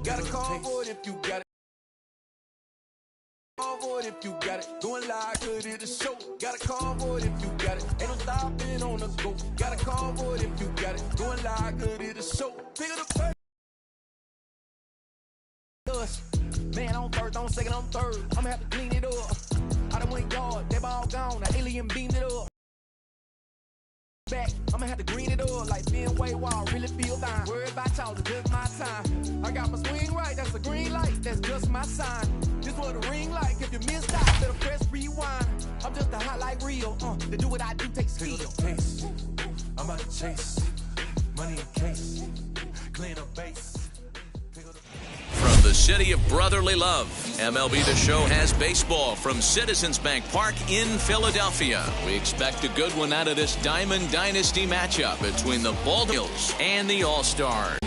Got a call for it if you got it. Call for it if you got it. Going live, good at the show. Got a call for it if you got it. Ain't no stopping on the go. Got a call for it if you got it. Going live, good at the show. Pick up the us. Man, on first, on second, on third. I'ma have to clean it up. I done went yard, they ball gone. The alien beamed it up. Back, I'ma have to green it up like being way wild. Really feel fine. Worried about y'all, it's just my time. I got my swing right, that's a green light, that's just my sign. This what a ring like. If you missed out, better press rewind. I'm just a hot like real. To do what I do takes skill. Taste. I'm about to chase money in case. Clean up base. From the city of brotherly love, MLB The Show has baseball from Citizens Bank Park in Philadelphia. We expect a good one out of this Diamond Dynasty matchup between the Baltimore and the All-Stars.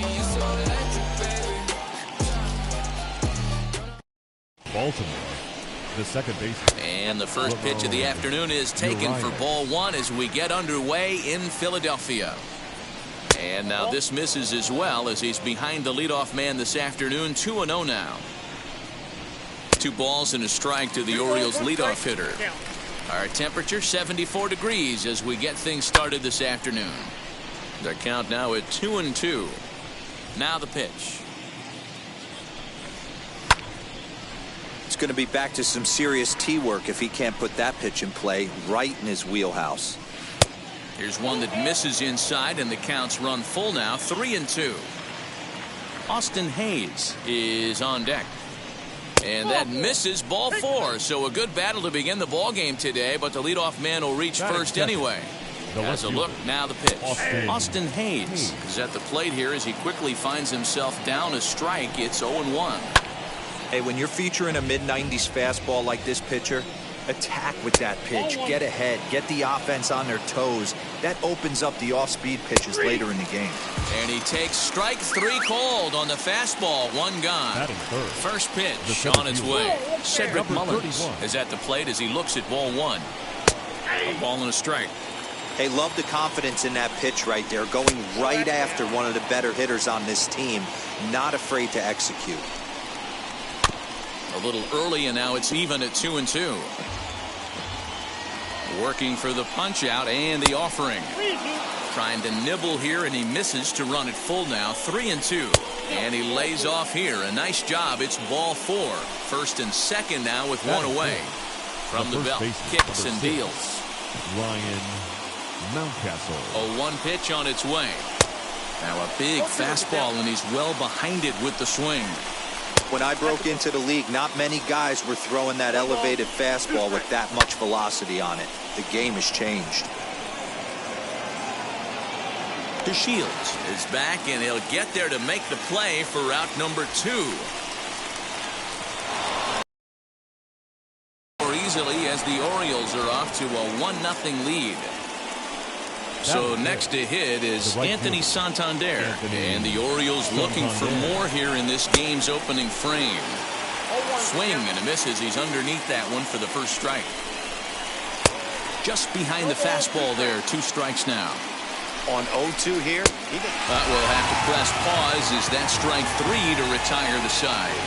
Baltimore, the second baseman. And the first pitch of the afternoon is taken for ball one as we get underway in Philadelphia. And now this misses as well as he's behind the leadoff man this afternoon. 2-0 now. 2 balls and a strike to the Orioles leadoff hitter. Our temperature 74 degrees as we get things started this afternoon. The count now at 2-2. Now the pitch. It's going to be back to some serious tee work if he can't put that pitch in play right in his wheelhouse. Here's one that misses inside, and the count's run full now. 3-2. Austin Hayes is on deck. And that misses ball 4. So a good battle to begin the ball game today, but the leadoff man will reach first anyway. As a look, now the pitch. Austin Hayes is at the plate here as he quickly finds himself down a strike. It's 0-1. Hey, when you're featuring a mid-90s fastball like this pitcher, attack with that pitch. Get ahead. Get the offense on their toes. That opens up the off-speed pitches later in the game. And he takes strike 3 called on the fastball. 1 gone. First pitch on its way. Cedric Mullins is at the plate as he looks at ball 1. A ball and a strike. Hey, love the confidence in that pitch right there. Going right after one of the better hitters on this team. Not afraid to execute. A little early, and now it's even at 2-2. Working for the punch out and the offering. Trying to nibble here, and he misses to run it full now. 3-2. And he lays off here. A nice job. It's ball 4. First and second now with 1 away. From the belt, kicks and deals. Ryan Mountcastle. A 1 pitch on its way. Now a big fastball, and he's well behind it with the swing. When I broke into the league, not many guys were throwing that elevated fastball with that much velocity on it. The game has changed. DeShields is back, and he'll get there to make the play for route number 2. More easily as the Orioles are off to a 1-0 lead. So next to hit is Anthony Santander, and the Orioles looking for more here in this game's opening frame. Swing and a miss as he's underneath that one for the first strike. Just behind the fastball there. 2 strikes now. On 0-2 here. But we'll have to press pause as that strike 3 to retire the side.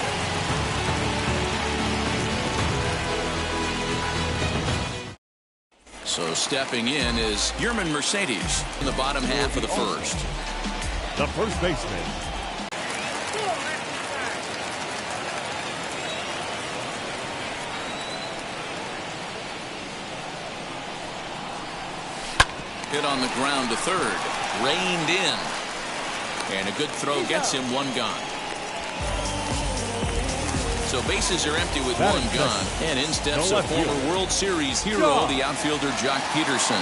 So stepping in is Yerman Mercedes in the bottom half of the first. The first baseman. Hit on the ground to third. Reined in. And a good throw gets him 1 gone. So bases are empty with 1 gone. And in steps a former World Series hero, the outfielder Jock Peterson.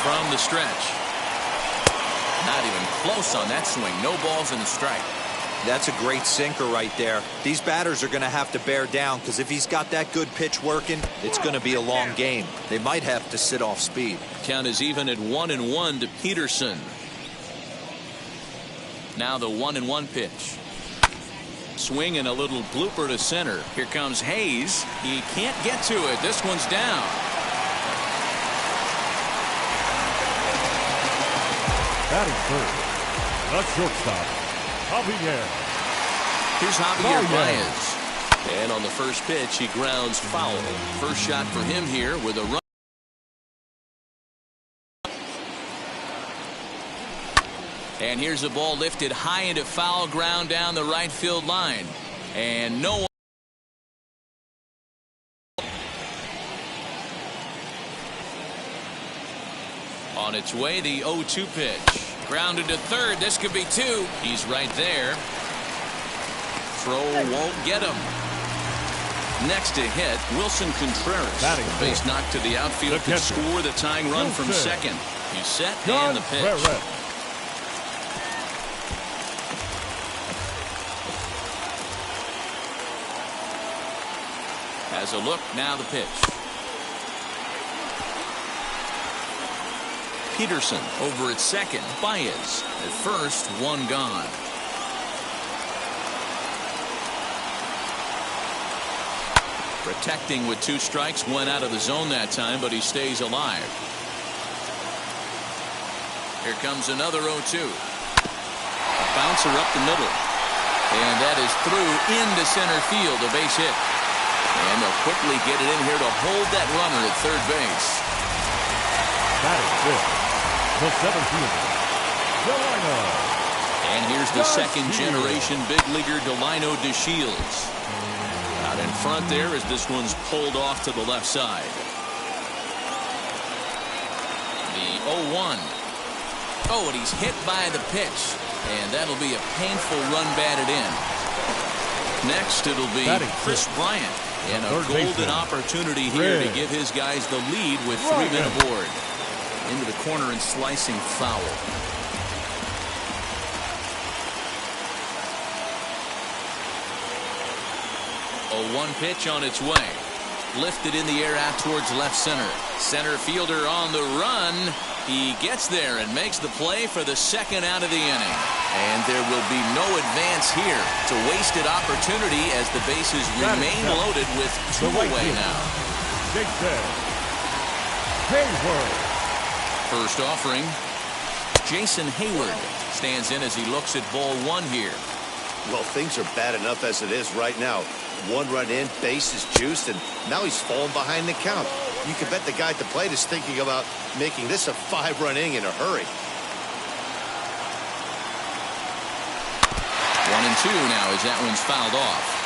From the stretch. Not even close on that swing. No balls and a strike. That's a great sinker right there. These batters are going to have to bear down because if he's got that good pitch working, it's going to be a long game. They might have to sit off speed. Count is even at 1-1 to Peterson. Now the 1-1 pitch. Swing and a little blooper to center. Here comes Hayes. He can't get to it. This one's down. Batting third, the shortstop, Javier Here's Javier Baez. And on the first pitch, he grounds foul. First shot for him here with a run. And here's the ball lifted high into foul ground down the right field line. And no one. On its way, the 0-2 pitch. Grounded to third. This could be two. He's right there. Throw won't get him. Next to hit, Wilson Contreras. Base knocked to the outfield to score the tying run from second. He's set and the pitch. Has a look, now the pitch. Peterson over at second. Baez at first, one gone. Protecting with two strikes, went out of the zone that time, but he stays alive. Here comes another 0-2. A bouncer up the middle. And that is through into center field, a base hit. And they'll quickly get it in here to hold that runner at third base. That is good. The seventh fielder, Delino. And here's the second generation big leaguer Delino DeShields. Out in front there as this one's pulled off to the left side. The 0-1. Oh, and he's hit by the pitch. And that'll be a painful run batted in. Next it'll be Chris Bryant. And a golden opportunity here to give his guys the lead with 3 men aboard. Into the corner and slicing foul. A 1 pitch on its way. Lifted in the air out towards left center. Center fielder on the run. He gets there and makes the play for the second out of the inning. And there will be no advance here. It's a wasted opportunity as the bases remain loaded with 2 away now. Hayward. First offering, Jason Hayward stands in as he looks at ball 1 here. Well, things are bad enough as it is right now. 1 run in, base is juiced, and now he's falling behind the count. You can bet the guy at the plate is thinking about making this a 5-run inning in a hurry. 1-2 now as that one's fouled off.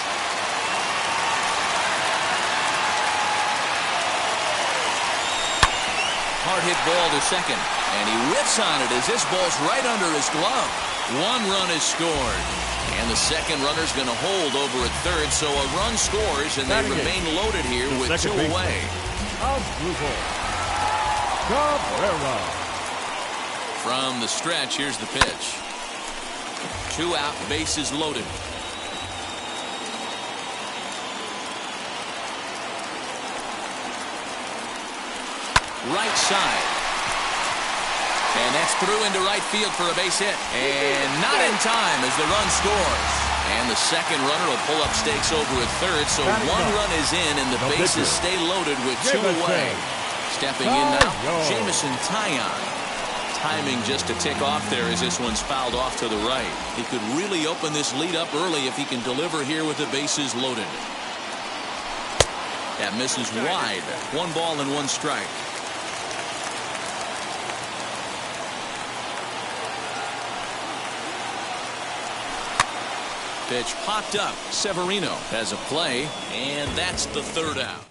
Hard hit ball to second, and he whiffs on it as this ball's right under his glove. 1 run is scored, and the second runner's going to hold over at third, so a run scores, and they remain loaded here with 2 away. From the stretch, here's the pitch. 2 out, bases loaded. Right side. And that's through into right field for a base hit. And not in time as the run scores. And the second runner will pull up stakes over at third. So 1 run is in and the bases stay loaded with 2 away. Stepping in now, Jameson Taillon. Timing just to tick off there as this one's fouled off to the right. He could really open this lead up early if he can deliver here with the bases loaded. That misses wide. 1 ball and 1 strike. Pitch popped up. Severino has a play, and that's the 3rd out.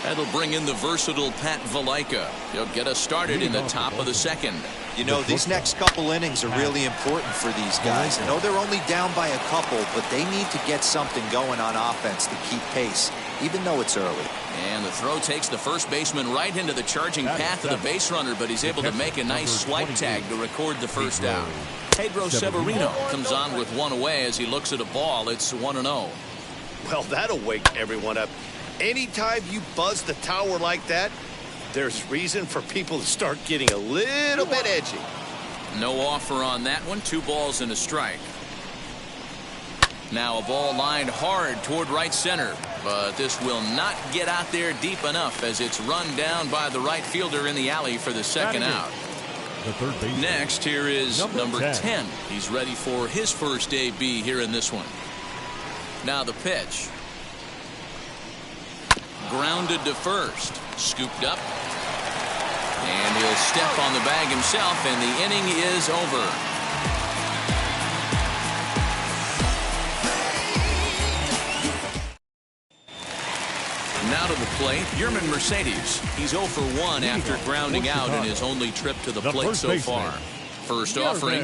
That'll bring in the versatile Pat Valaika. He'll get us started in the top of the second. You know, these next couple innings are really important for these guys. I know they're only down by a couple, but they need to get something going on offense to keep pace, even though it's early. And the throw takes the first baseman right into the charging path of the base runner, but he's able to make a nice swipe tag to record the first out. Pedro Severino comes on with 1 away as he looks at a ball. It's 1-0. Well, that'll wake everyone up. Anytime you buzz the tower like that, there's reason for people to start getting a little bit edgy. No offer on that one. 2 balls and a strike. Now a ball lined hard toward right center, but this will not get out there deep enough as it's run down by the right fielder in the alley for the second out. The third baseman. Next, here is number 10. 10. He's ready for his first AB here in this one. Now the pitch. Grounded to first. Scooped up. And he'll step on the bag himself, and the inning is over. Now to the plate, Yermin Mercedes. He's 0 for 1 after grounding out in his only trip to the plate so far. First offering.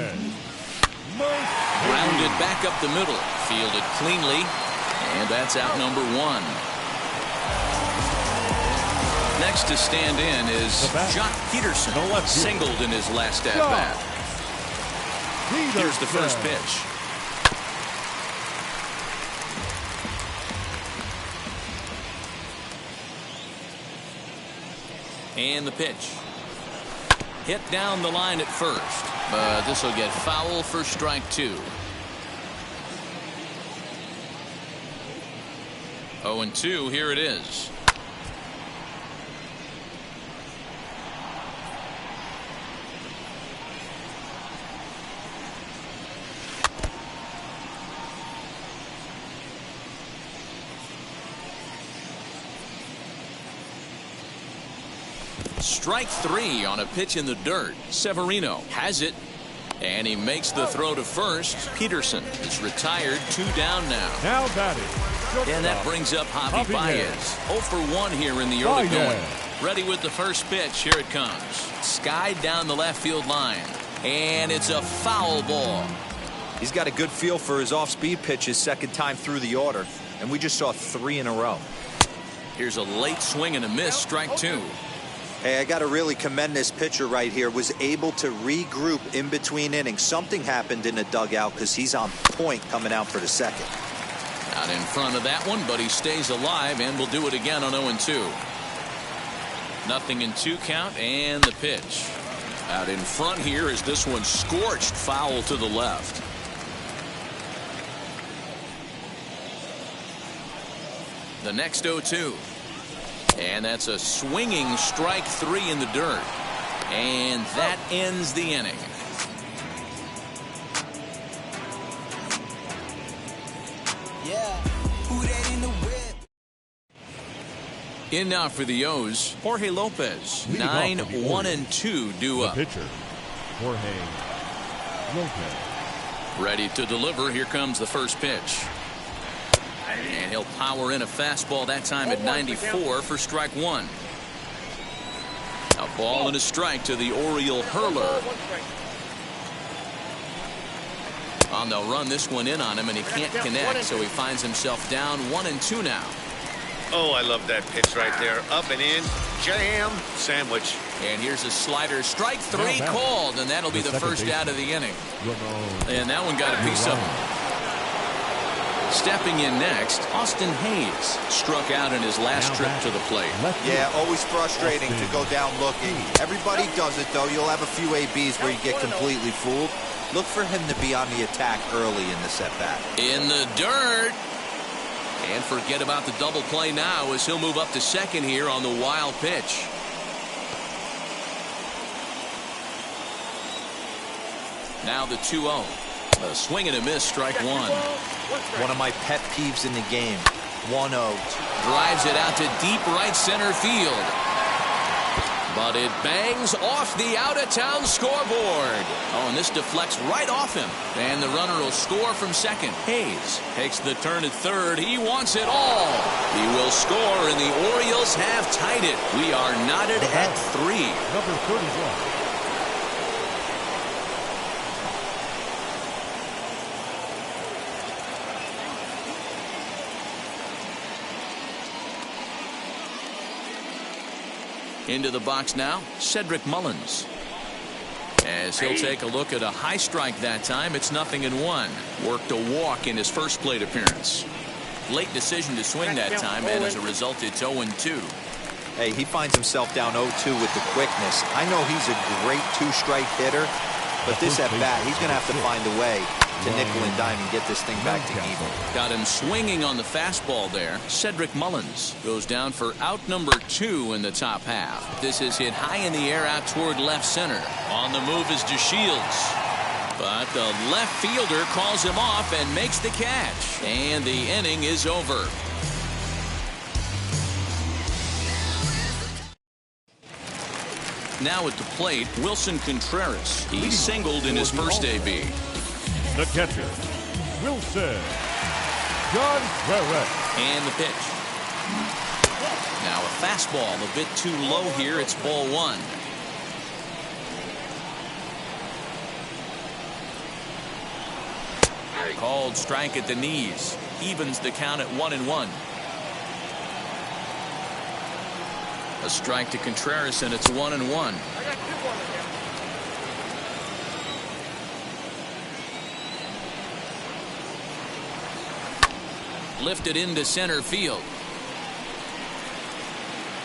Grounded back up the middle. Fielded cleanly. And that's out number 1. Next to stand in is Jock Peterson. Singled in his last at-bat. Here's the first pitch. And the pitch. Hit down the line at first, but this will get foul for strike 2. 0-2, here it is. Strike 3 on a pitch in the dirt. Severino has it, and he makes the throw to first. Peterson is retired, 2 down now. Now batting. And that brings up Javi Baez. 0 for 1 here in the early going. Ready with the first pitch. Here it comes. Skied down the left field line, and it's a foul ball. He's got a good feel for his off-speed pitches second time through the order, and we just saw 3 in a row. Here's a late swing and a miss. Strike 2. Hey, I got to really commend this pitcher right here. Was able to regroup in between innings. Something happened in the dugout because he's on point coming out for the second. Out in front of that one, but he stays alive and will do it again on 0-2. Nothing in 2 count, and the pitch. Out in front here is this one scorched foul to the left. The next 0-2. And that's a swinging strike 3 in the dirt. And that ends the inning. In now for the O's, Jorge Lopez. 9-1-2 due up. The pitcher, Jorge Lopez. Ready to deliver. Here comes the first pitch. And he'll power in a fastball that time at 94 for strike 1. A ball and a strike to the Oriole hurler. And they'll run this one in on him, and he can't connect, so he finds himself down 1-2 now. Oh, I love that pitch right there. Up and in, jam, sandwich. And here's a slider. Strike 3 called, and that'll be the first out of the inning. And that one got a piece of him. Stepping in next, Austin Hayes struck out in his last trip to the plate. Yeah, always frustrating to go down looking. Everybody does it, though. You'll have a few ABs where you get completely fooled. Look for him to be on the attack early in the setback. In the dirt. And forget about the double play now as he'll move up to second here on the wild pitch. Now the 2-0. A swing and a miss, strike 1. One of my pet peeves in the game. 1-0. Drives it out to deep right center field. But it bangs off the out-of-town scoreboard. Oh, and this deflects right off him. And the runner will score from second. Hayes takes the turn at third. He wants it all. He will score, and the Orioles have tied it. We are knotted at 3. Number 31. Into the box now, Cedric Mullins. As he'll take a look at a high strike that time, it's 0-1. Worked a walk in his first plate appearance. Late decision to swing that time, and as a result, it's 0-2. Hey, he finds himself down 0-2 with the quickness. I know he's a great 2-strike hitter, but this at bat, he's going to have to find a way. to nickel and dime and get this thing back to even. Got him swinging on the fastball there. Cedric Mullins goes down for out number 2 in the top half. This is hit high in the air out toward left center. On the move is DeShields. But the left fielder calls him off and makes the catch. And the inning is over. Now at the plate, Wilson Contreras. He singled in his first AB. The catcher, Wilson Contreras. And the pitch. Now a fastball a bit too low here. It's ball 1. Called strike at the knees. Evens the count at 1-1. A strike to Contreras, and it's 1-1. Lifted into center field.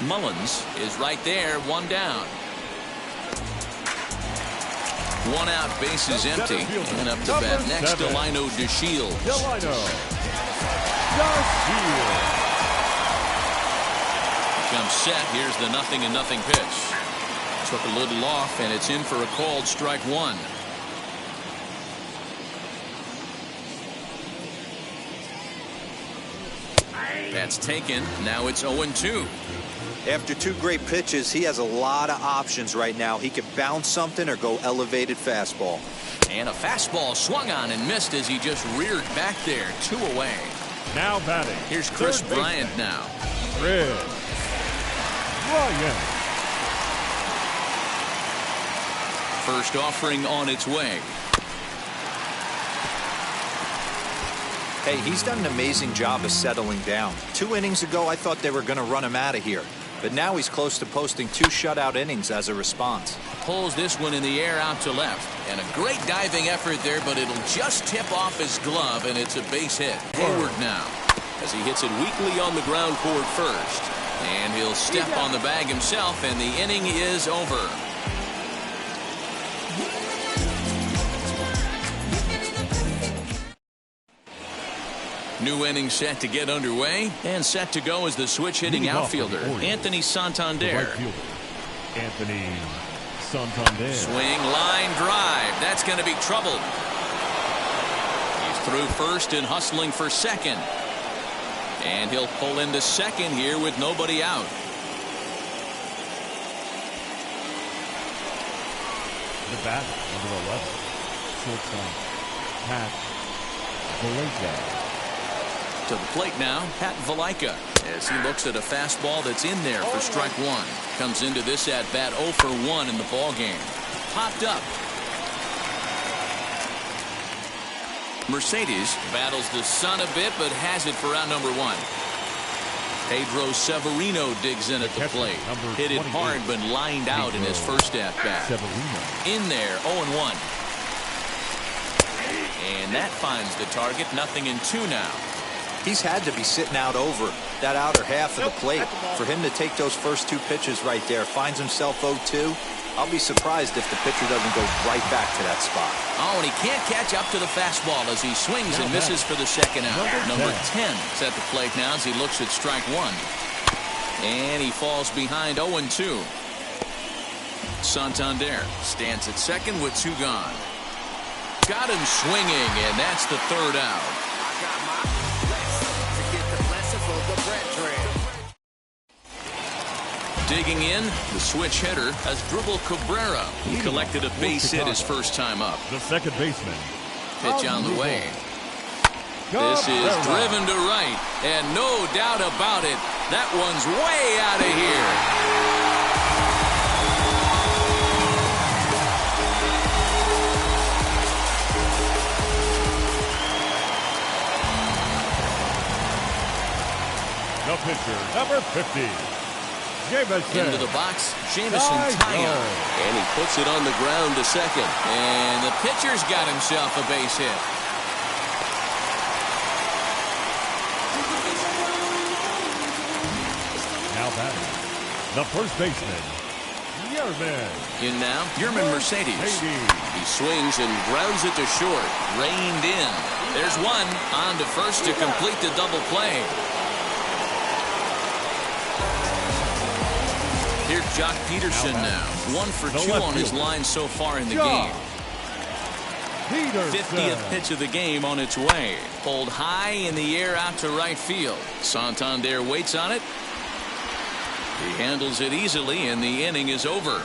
Mullins is right there, 1 down. 1 out, bases empty. And up to bat next, Delino DeShields. Comes set. Here's the 0-0 pitch. Took a little off, and it's in for a called strike 1. That's taken. Now it's 0-2. After 2 great pitches, he has a lot of options right now. He could bounce something or go elevated fastball. And a fastball swung on and missed as he just reared back there. 2 away. Now batting. Here's Chris Bryant now. Chris Bryant. First offering on its way. Hey, he's done an amazing job of settling down. 2 innings ago, I thought they were going to run him out of here. But now he's close to posting 2 shutout innings as a response. Pulls this one in the air out to left. And a great diving effort there, but it'll just tip off his glove, and it's a base hit. Hayward now, as he hits it weakly on the ground toward first. And he'll step on the bag himself, and the inning is over. New inning set to get underway, and set to go is the switch-hitting outfielder, Anthony Santander. Right fielder, Anthony Santander. Swing, line drive. That's going to be trouble. He's through first and hustling for second. And he'll pull into second here with nobody out. The bat, number 11, shortstop, Pat Valaika. To the plate now, Pat Valaika, as he looks at a fastball that's in there for strike 1. Comes into this at bat 0 for 1 in the ball game. Popped up. Mercedes battles the sun a bit, but has it for out number 1. Pedro Severino digs in at the plate. Hit it hard, but lined out in his first at bat. In there, 0-1. And that finds the target. 0-2 now. He's had to be sitting out over that outer half of the plate. For him to take those first 2 pitches right there, finds himself 0-2. I'll be surprised if the pitcher doesn't go right back to that spot. Oh, and he can't catch up to the fastball as he swings and misses for the second out. Number 10 is at the plate now as he looks at strike 1. And he falls behind 0-2. Santander stands at second with 2 gone. Got him swinging, and that's the 3rd out. Digging in, the switch hitter has Asdrubal Cabrera. He collected a base hit his first time up. The second baseman. Pitch on the way. This is driven to right, and no doubt about it, that one's way out of here. The pitcher, number 50. Jamison. Into the box, Jamison Tyone. And he puts it on the ground to second. And the pitcher's got himself a base hit. Now batting, the first baseman, Yerman. In now, Yerman Mercedes. He swings and grounds it to short. Reined in. There's one. On to first to complete the double play. Here's Jock Peterson now. 1 for 2 on his line so far in the game. 50th pitch of the game on its way. Pulled high in the air out to right field. Santander waits on it. He handles it easily, and the inning is over.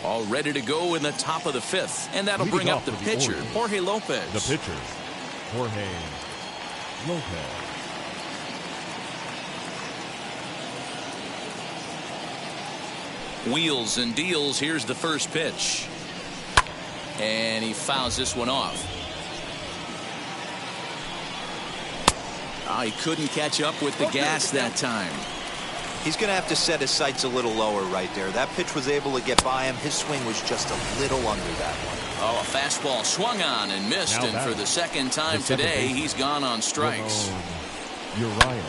All ready to go in the top of the 5th, and that'll bring up the pitcher, Jorge Lopez. The pitcher, Jorge Lopez. Wheels and deals. Here's the first pitch. And he fouls this one off. Oh, he couldn't catch up with the gas that time. He's going to have to set his sights a little lower right there. That pitch was able to get by him. His swing was just a little under that one. Oh, a fastball swung on and missed. And for the second time today, he's gone on strikes. Urias.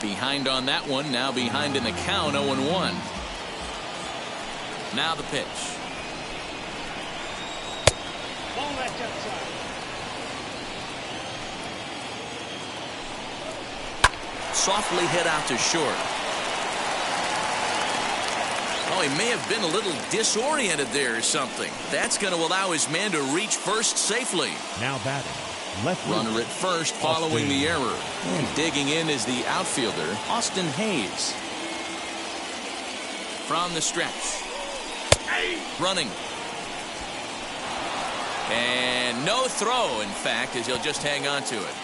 Behind on that one. Now behind in the count, 0-1. Now the pitch. Ball left outside. Softly hit out to short. Oh, he may have been a little disoriented there or something. That's going to allow his man to reach first safely. Now batting. Left runner at first following the error. And digging in is the outfielder, Austin Hayes. From the stretch. Running. And no throw, in fact, as he'll just hang on to it.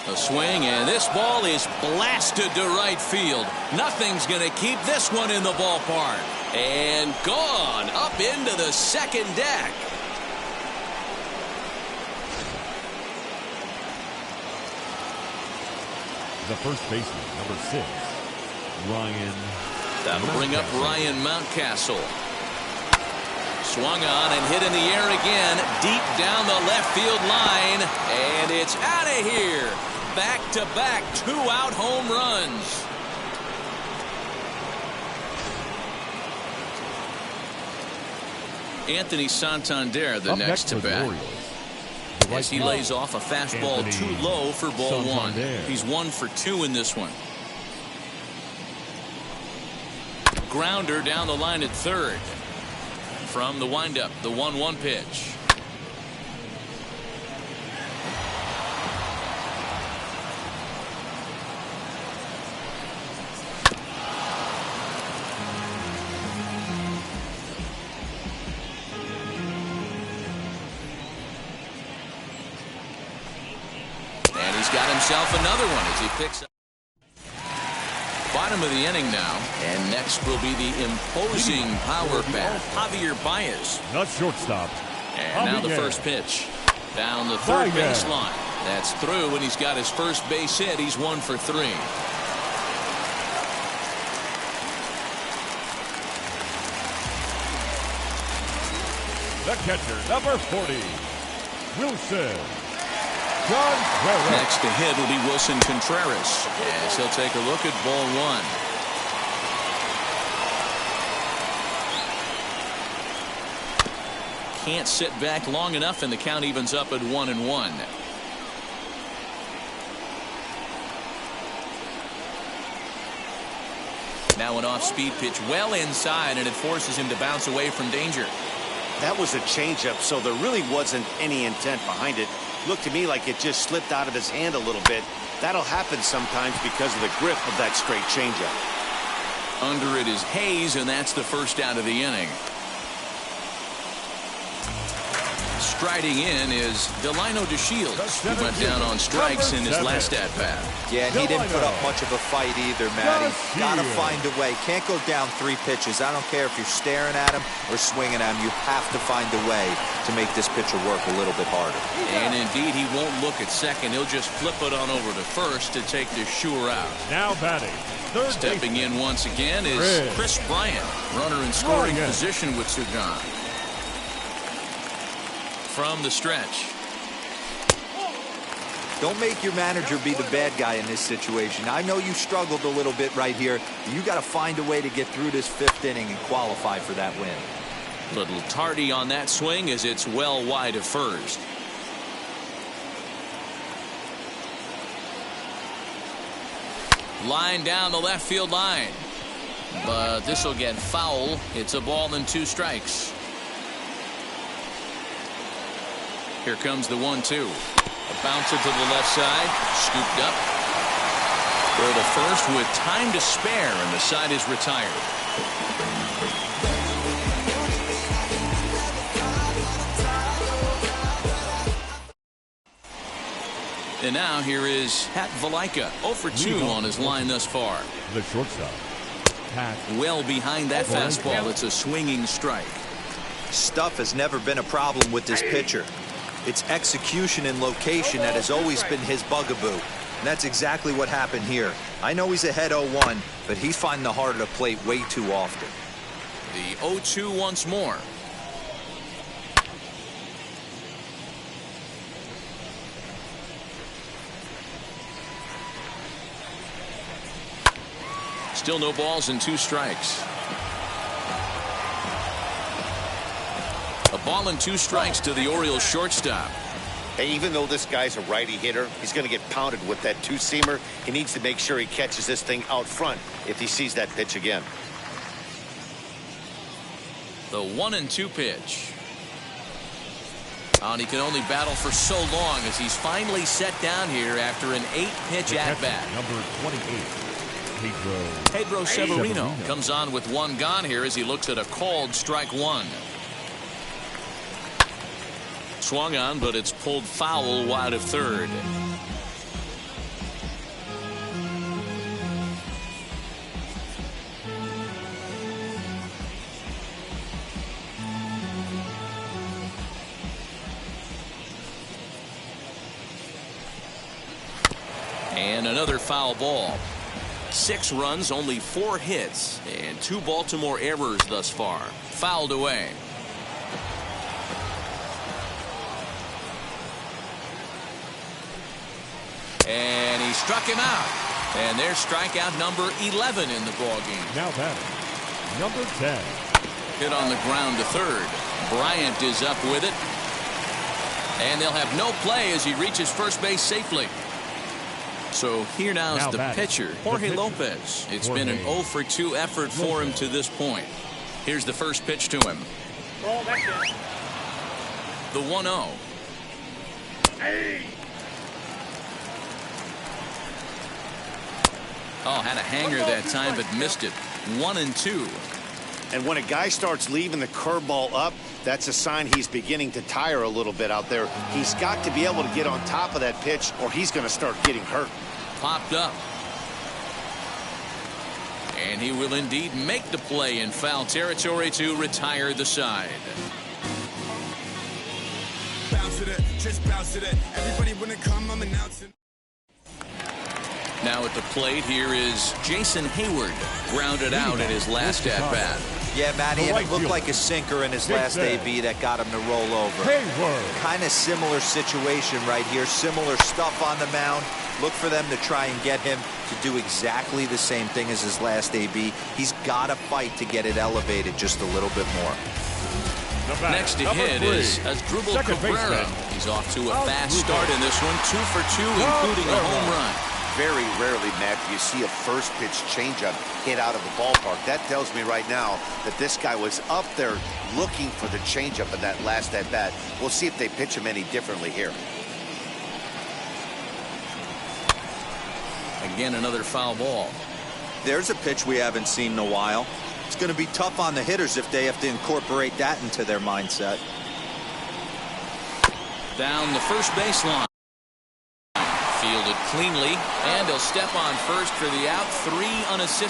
A swing, and this ball is blasted to right field. Nothing's going to keep this one in the ballpark. And gone up into the second deck. The first baseman, number 6, Ryan. That'll bring up Ryan Mountcastle. Swung on and hit in the air again, deep down the left field line, and it's out of here. Back-to-back 2-out home runs. Anthony Santander, the next to bat. As he lays off a fastball too low for ball 1. He's 1 for 2 in this one. Grounder down the line at third. From the windup, the 1-1 pitch. And he's got himself another one as he picks up. Bottom of the inning now, and next will be the imposing power bat, Javier Baez. Not shortstop. And now the first pitch. Down the third base line. That's through, and he's got his first base hit. He's 1 for 3. The catcher, number 40, Wilson. Next to hit will be Wilson Contreras as he'll take a look at ball 1. Can't sit back long enough, and the count evens up at 1-1. Now an off-speed pitch well inside, and it forces him to bounce away from danger. That was a changeup, so there really wasn't any intent behind it. Looked to me like it just slipped out of his hand a little bit. That'll happen sometimes because of the grip of that straight changeup. Under it is Hayes, and that's the first out of the inning. striding in is Delino DeShields, who went down on strikes in his last at-bat. Yeah, and he didn't put up much of a fight either, Matty. Gotta find a way. Can't go down 3 pitches. I don't care if you're staring at him or swinging at him. You have to find a way to make this pitcher work a little bit harder. And indeed, he won't look at second. He'll just flip it on over to first to take the sure out. Now batting. Stepping in once again is Chris Bryant, runner in scoring position with Sugan. From the stretch. Don't make your manager be the bad guy in this situation. I know you struggled a little bit right here. You got to find a way to get through this 5th inning and qualify for that win. Little tardy on that swing as it's well wide of first. Line down the left field line. But this will get foul. It's a ball and 2 strikes. Here comes the 1-2. A bouncer to the left side. Scooped up. Throw to first with time to spare, and the side is retired. And now here is Pat Valaika, 0 for 2 on his line thus far. The shortstop, Pat. Well behind that fastball. It's a swinging strike. Stuff has never been a problem with this pitcher. It's execution and location that has always been his bugaboo. And that's exactly what happened here. I know he's ahead 0-1, but he's finding the heart of the plate way too often. The 0-2 once more. Still no balls and 2 strikes. A ball and 2 strikes to the Orioles shortstop. Hey, even though this guy's a righty hitter, he's going to get pounded with that 2-seamer. He needs to make sure he catches this thing out front if he sees that pitch again. The 1-2 pitch. And he can only battle for so long as he's finally set down here after an 8-pitch at-bat. Number 28. Pedro Severino comes on with 1 gone here as he looks at a called strike 1. Swung on, but it's pulled foul wide of third. And another foul ball. 6 runs, only 4 hits, and 2 Baltimore errors thus far. Fouled away. And he struck him out. And there's strikeout number 11 in the ballgame. Now batting, number 10. Hit on the ground to third. Bryant is up with it. And they'll have no play as he reaches first base safely. So here now's the pitcher, Jorge Lopez. It's been an 0 for 2 effort for him to this point. Here's the first pitch to him. The 1-0. Oh, had a hanger that time, but missed it. 1-2. And when a guy starts leaving the curveball up, that's a sign he's beginning to tire a little bit out there. He's got to be able to get on top of that pitch, or he's going to start getting hurt. Popped up. And he will indeed make the play in foul territory to retire the side. Bounce to that, just bounce to that. Everybody when it come, I'm announcing. Now at the plate, here is Jason Hayward, grounded out in his last at-bat. Yeah, Matty, and it looked like a sinker in his last AB that got him to roll over. Kind of similar situation right here. Similar stuff on the mound. Look for them to try and get him to do exactly the same thing as his last AB. He's got to fight to get it elevated just a little bit more. Next to hit is Asdrubal Cabrera. He's off to a fast start in this one. 2 for 2, including a home run. Very rarely, Matt, do you see a first pitch changeup hit out of the ballpark. That tells me right now that this guy was up there looking for the changeup in that last at bat. We'll see if they pitch him any differently here. Again, another foul ball. There's a pitch we haven't seen in a while. It's going to be tough on the hitters if they have to incorporate that into their mindset. Down the first baseline. Fielded cleanly, and he'll step on first for the out. 3 unassisted.